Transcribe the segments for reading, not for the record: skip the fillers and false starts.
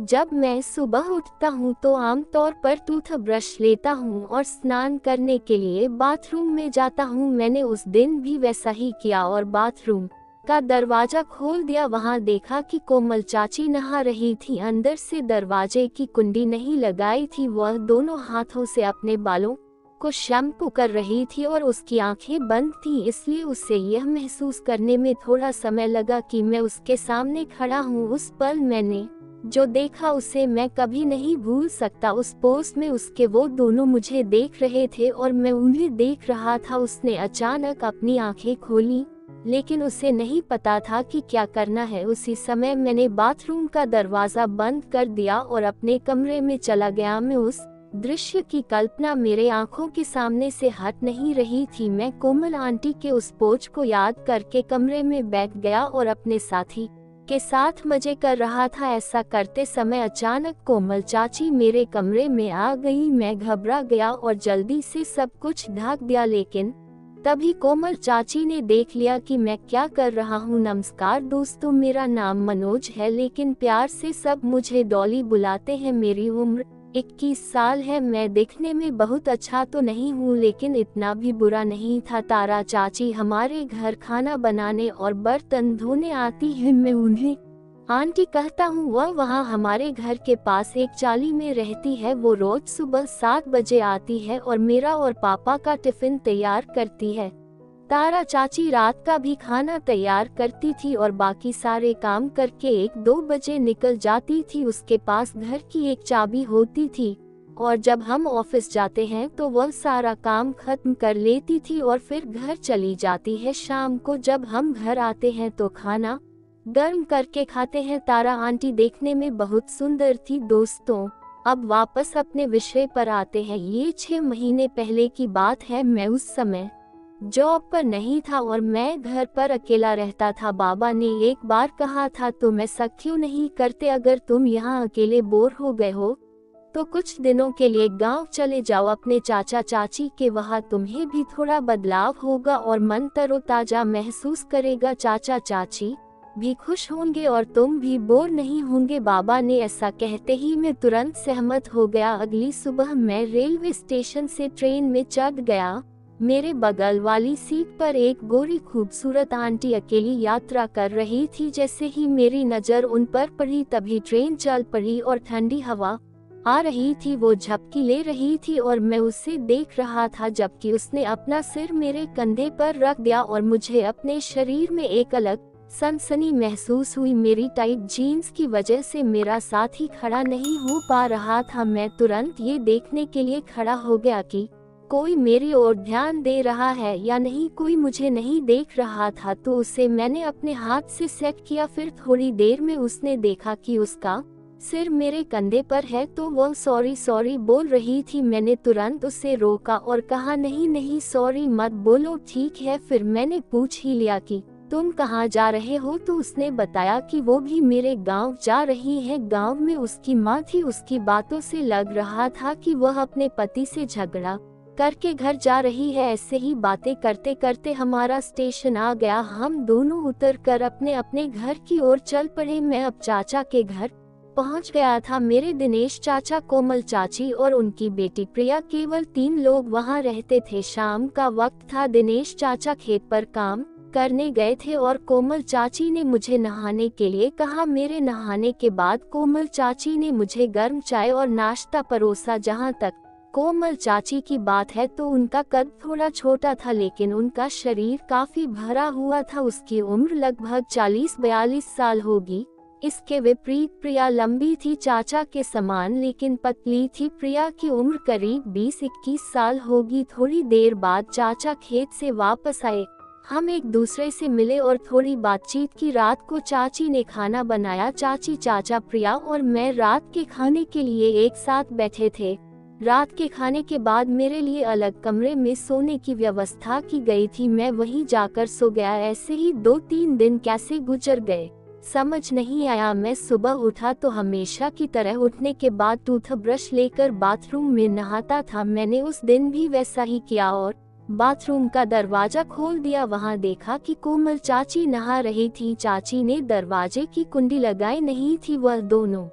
जब मैं सुबह उठता हूँ तो आमतौर पर टूथब्रश लेता हूँ और स्नान करने के लिए बाथरूम में जाता हूँ। मैंने उस दिन भी वैसा ही किया और बाथरूम का दरवाजा खोल दिया। वहाँ देखा कि कोमल चाची नहा रही थी। अंदर से दरवाजे की कुंडी नहीं लगाई थी। वह दोनों हाथों से अपने बालों को शैम्पू कर रही थी और उसकी आंखें बंद थी, इसलिए उसे यह महसूस करने में थोड़ा समय लगा कि मैं उसके सामने खड़ा हूँ। उस पल मैंने जो देखा उसे मैं कभी नहीं भूल सकता। उस पोस्ट में उसके वो दोनों मुझे देख रहे थे और मैं उन्हें देख रहा था। उसने अचानक अपनी आंखें खोली, लेकिन उसे नहीं पता था कि क्या करना है। उसी समय मैंने बाथरूम का दरवाजा बंद कर दिया और अपने कमरे में चला गया। मैं उस दृश्य की कल्पना मेरे आंखों के सामने से हट नहीं रही थी। मैं कोमल आंटी के उस पोज को याद करके कमरे में बैठ गया और अपने साथी के साथ मजे कर रहा था। ऐसा करते समय अचानक कोमल चाची मेरे कमरे में आ गई। मैं घबरा गया और जल्दी से सब कुछ ढक दिया, लेकिन तभी कोमल चाची ने देख लिया कि मैं क्या कर रहा हूँ। नमस्कार दोस्तों, मेरा नाम मनोज है, लेकिन प्यार से सब मुझे डॉली बुलाते हैं। मेरी उम्र 21 साल है। मैं दिखने में बहुत अच्छा तो नहीं हूँ, लेकिन इतना भी बुरा नहीं था। तारा चाची हमारे घर खाना बनाने और बर्तन धोने आती है। मैं उन्हें आंटी कहता हूँ। वह वहाँ हमारे घर के पास एक चाली में रहती है। वो रोज सुबह 7 बजे आती है और मेरा और पापा का टिफिन तैयार करती है। तारा चाची रात का भी खाना तैयार करती थी और बाकी सारे काम करके 1-2 बजे निकल जाती थी। उसके पास घर की एक चाबी होती थी और जब हम ऑफिस जाते हैं तो वह सारा काम खत्म कर लेती थी और फिर घर चली जाती है। शाम को जब हम घर आते हैं तो खाना गर्म करके खाते हैं। तारा आंटी देखने में बहुत सुंदर थी। दोस्तों, अब वापस अपने विषय पर आते हैं। ये 6 महीने पहले की बात है। मैं उस समय जॉब पर नहीं था और मैं घर पर अकेला रहता था। बाबा ने एक बार कहा था, तुम ऐसा क्यों नहीं करते? अगर तुम यहाँ अकेले बोर हो गए हो तो कुछ दिनों के लिए गांव चले जाओ अपने चाचा चाची के। वहाँ तुम्हें भी थोड़ा बदलाव होगा और मन तरोताजा महसूस करेगा। चाचा चाची भी खुश होंगे और तुम भी बोर नहीं होंगे। बाबा ने ऐसा कहते ही मैं तुरंत सहमत हो गया। अगली सुबह मैं रेलवे स्टेशन से ट्रेन में चढ़ गया। मेरे बगल वाली सीट पर एक गोरी खूबसूरत आंटी अकेली यात्रा कर रही थी। जैसे ही मेरी नजर उन पर पड़ी तभी ट्रेन चल पड़ी और ठंडी हवा आ रही थी। वो झपकी ले रही थी और मैं उसे देख रहा था, जबकि उसने अपना सिर मेरे कंधे पर रख दिया और मुझे अपने शरीर में एक अलग सनसनी महसूस हुई। मेरी टाइट जीन्स की वजह से मेरा साथी खड़ा नहीं हो पा रहा था। मैं तुरंत ये देखने के लिए खड़ा हो गया कि कोई मेरी ओर ध्यान दे रहा है या नहीं। कोई मुझे नहीं देख रहा था तो उसे मैंने अपने हाथ से सेट किया। फिर थोड़ी देर में उसने देखा कि उसका सिर मेरे कंधे पर है तो वह सॉरी सॉरी बोल रही थी। मैंने तुरंत उसे रोका और कहा, नहीं नहीं सॉरी मत बोलो, ठीक है। फिर मैंने पूछ ही लिया कि तुम कहाँ जा रहे हो, तो उसने बताया कि वो भी मेरे गांव जा रही है। गांव में उसकी माँ थी। उसकी बातों से लग रहा था कि वह अपने पति से झगड़ा करके घर जा रही है। ऐसे ही बातें करते करते हमारा स्टेशन आ गया। हम दोनों उतर कर अपने अपने घर की ओर चल पड़े। मैं अब चाचा के घर पहुंच गया था। मेरे दिनेश चाचा, कोमल चाची और उनकी बेटी प्रिया, केवल 3 लोग वहां रहते थे। शाम का वक्त था। दिनेश चाचा खेत पर काम करने गए थे और कोमल चाची ने मुझे नहाने के लिए कहा। मेरे नहाने के बाद कोमल चाची ने मुझे गर्म चाय और नाश्ता परोसा। जहां तक कोमल चाची की बात है तो उनका कद थोड़ा छोटा था, लेकिन उनका शरीर काफी भरा हुआ था। उसकी उम्र लगभग 40-42 साल होगी। इसके विपरीत प्रिया लंबी थी चाचा के समान, लेकिन पतली थी। प्रिया की उम्र करीब 20-21 साल होगी। थोड़ी देर बाद चाचा खेत से वापस आए। हम एक दूसरे से मिले और थोड़ी बातचीत की। रात को चाची ने खाना बनाया। चाची, चाचा, प्रिया और मैं रात के खाने के लिए एक साथ बैठे थे। रात के खाने के बाद मेरे लिए अलग कमरे में सोने की व्यवस्था की गई थी। मैं वहीं जाकर सो गया। ऐसे ही 2-3 दिन कैसे गुजर गए समझ नहीं आया। मैं सुबह उठा तो हमेशा की तरह उठने के बाद टूथब्रश लेकर बाथरूम में नहाता था। मैंने उस दिन भी वैसा ही किया और बाथरूम का दरवाजा खोल दिया। वहां देखा कि कोमल चाची नहा रही थी। चाची ने दरवाजे की कुंडी लगाई नहीं थी। वह दोनों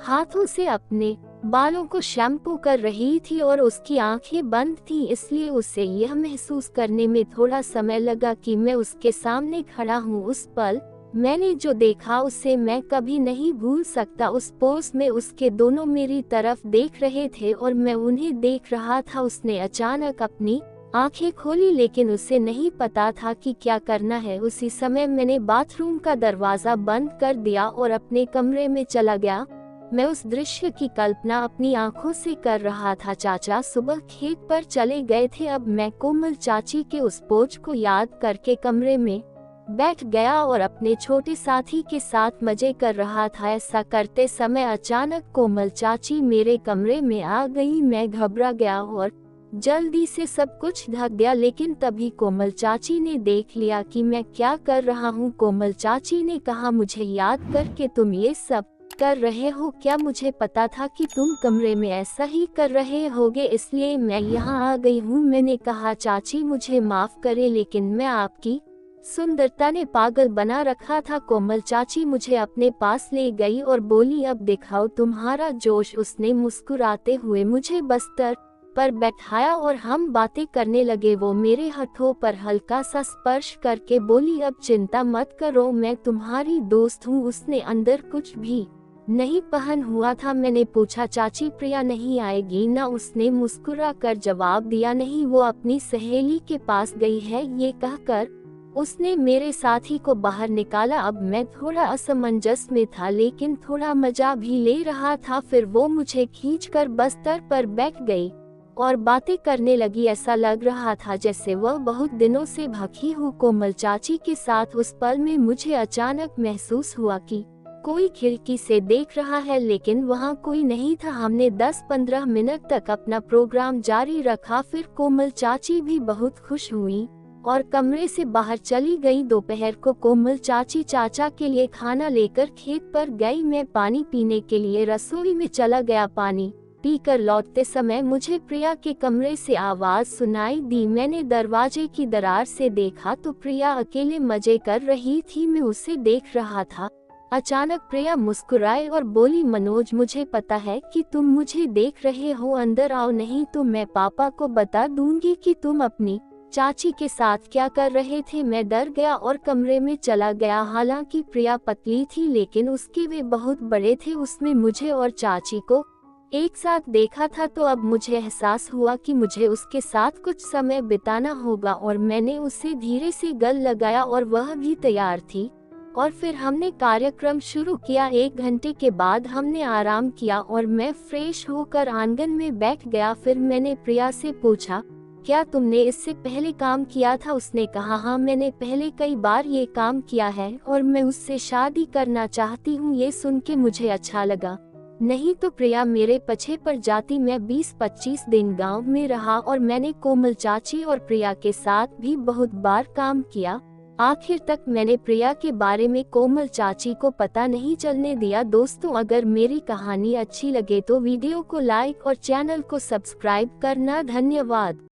हाथों से अपने बालों को शैम्पू कर रही थी और उसकी आंखें बंद थीं, इसलिए उसे यह महसूस करने में थोड़ा समय लगा कि मैं उसके सामने खड़ा हूँ। उस पल मैंने जो देखा उसे मैं कभी नहीं भूल सकता। उस पोज में उसके दोनों मेरी तरफ देख रहे थे और मैं उन्हें देख रहा था। उसने अचानक अपनी आंखें खोली, लेकिन उसे नहीं पता था कि क्या करना है। उसी समय मैंने बाथरूम का दरवाजा बंद कर दिया और अपने कमरे में चला गया। मैं उस दृश्य की कल्पना अपनी आंखों से कर रहा था। चाचा सुबह खेत पर चले गए थे। अब मैं कोमल चाची के उस पोज को याद करके कमरे में बैठ गया और अपने छोटे साथी के साथ मजे कर रहा था। ऐसा करते समय अचानक कोमल चाची मेरे कमरे में आ गई। मैं घबरा गया और जल्दी से सब कुछ ढक गया, लेकिन तभी कोमल चाची ने देख लिया कि मैं क्या कर रहा हूँ। कोमल चाची ने कहा, मुझे याद करके तुम ये सब कर रहे हो क्या? मुझे पता था कि तुम कमरे में ऐसा ही कर रहे होगे, इसलिए मैं यहाँ आ गई हूँ। मैंने कहा, चाची मुझे माफ करे, लेकिन मैं आपकी सुंदरता ने पागल बना रखा था। कोमल चाची मुझे अपने पास ले गई और बोली, अब दिखाओ तुम्हारा जोश। उसने मुस्कुराते हुए मुझे बिस्तर पर बैठाया और हम बातें करने लगे। वो मेरे हाथों पर हल्का सा स्पर्श करके बोली, अब चिंता मत करो, मैं तुम्हारी दोस्त हूँ। उसने अंदर कुछ भी नहीं पहन हुआ था। मैंने पूछा, चाची प्रिया नहीं आएगी ना? उसने मुस्कुरा कर जवाब दिया, नहीं, वो अपनी सहेली के पास गई है। ये कहकर उसने मेरे साथी को बाहर निकाला। अब मैं थोड़ा असमंजस में था, लेकिन थोड़ा मजा भी ले रहा था। फिर वो मुझे खींचकर बिस्तर पर बैठ गई और बातें करने लगी। ऐसा लग रहा था जैसे वह बहुत दिनों से भखी हो कोमल चाची के साथ। उस पल में मुझे अचानक महसूस हुआ कि कोई खिड़की से देख रहा है, लेकिन वहाँ कोई नहीं था। हमने 10-15 मिनट तक अपना प्रोग्राम जारी रखा। फिर कोमल चाची भी बहुत खुश हुई और कमरे से बाहर चली गई। दोपहर को कोमल चाची चाचा के लिए खाना लेकर खेत पर गई। मैं पानी पीने के लिए रसोई में चला गया। पानी पीकर लौटते समय मुझे प्रिया के कमरे से आवाज सुनाई दी। मैंने दरवाजे की दरार से देखा तो प्रिया अकेले मजे कर रही थी। मैं उसे देख रहा था। अचानक प्रिया मुस्कुराई और बोली, मनोज मुझे पता है कि तुम मुझे देख रहे हो, अंदर आओ, नहीं तो मैं पापा को बता दूंगी कि तुम अपनी चाची के साथ क्या कर रहे थे। मैं डर गया और कमरे में चला गया। हालांकि प्रिया पतली थी, लेकिन उसके वे बहुत बड़े थे। उसमें मुझे और चाची को एक साथ देखा था, तो अब मुझे एहसास हुआ कि मुझे उसके साथ कुछ समय बिताना होगा। और मैंने उसे धीरे से गले लगाया और वह भी तैयार थी। और फिर हमने कार्यक्रम शुरू किया। 1 घंटे के बाद हमने आराम किया और मैं फ्रेश होकर आंगन में बैठ गया। फिर मैंने प्रिया से पूछा, क्या तुमने इससे पहले काम किया था? उसने कहा, हाँ, मैंने पहले कई बार ये काम किया है और मैं उससे शादी करना चाहती हूँ। ये सुन के मुझे अच्छा लगा, नहीं तो प्रिया मेरे पीछे पड़ जाती। मैं 20-25 दिन गांव में रहा और मैंने कोमल चाची और प्रिया के साथ भी बहुत बार काम किया। आखिर तक मैंने प्रिया के बारे में कोमल चाची को पता नहीं चलने दिया। दोस्तों, अगर मेरी कहानी अच्छी लगे तो वीडियो को लाइक और चैनल को सब्सक्राइब करना। धन्यवाद।